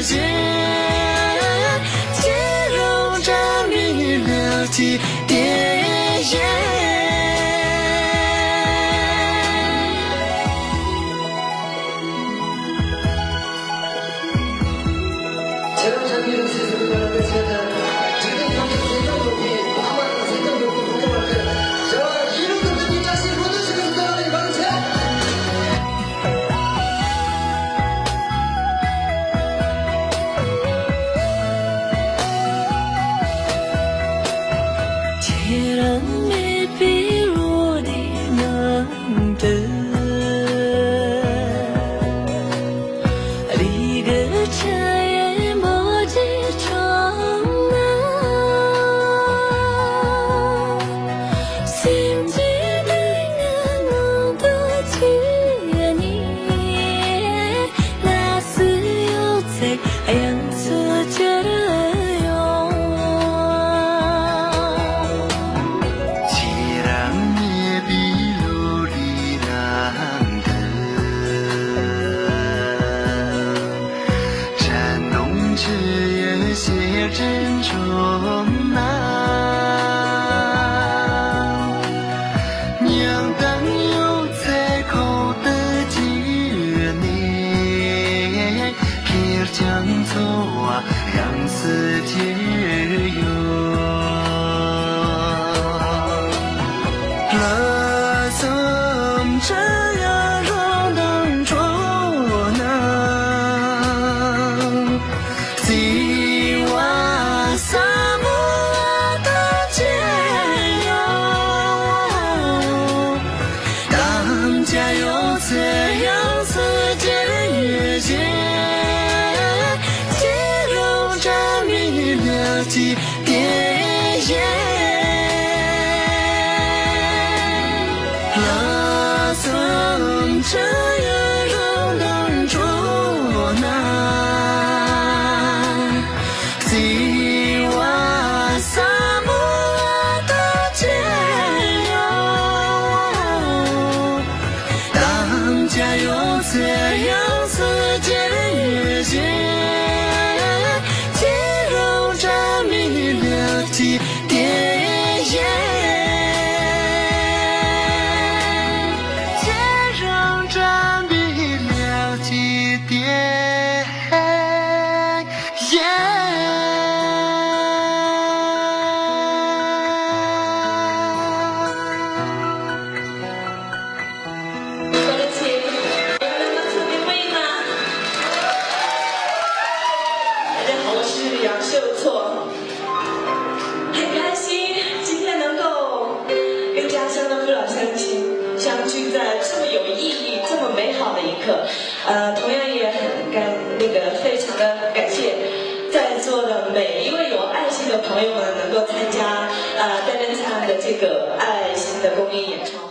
间，肌肉着迷了起点。前两天你是什么样的现在？今天他们谁更牛逼？八万谁更牛逼？多少钱？是吧？一路跟着你家幸福的是个大的房钱。既然没比如你能得。 珍重呐，娘当有在口的几年，开江走啊，让世界有。了怎这样让当初呢？ 加油！这样世界越界，肌肉着迷了起点。了怎这样让当初呢？希望萨摩的解药。 加油！这样世界越界，肌肉着迷了起点。肌肉着迷了起点。杨秀错，很开心今天能够跟家乡的父老乡亲相聚在这么有意义、这么美好的一刻。同样也很非常的感谢在座的每一位有爱心的朋友们能够参加戴珍灿的这个爱心的公益演唱会。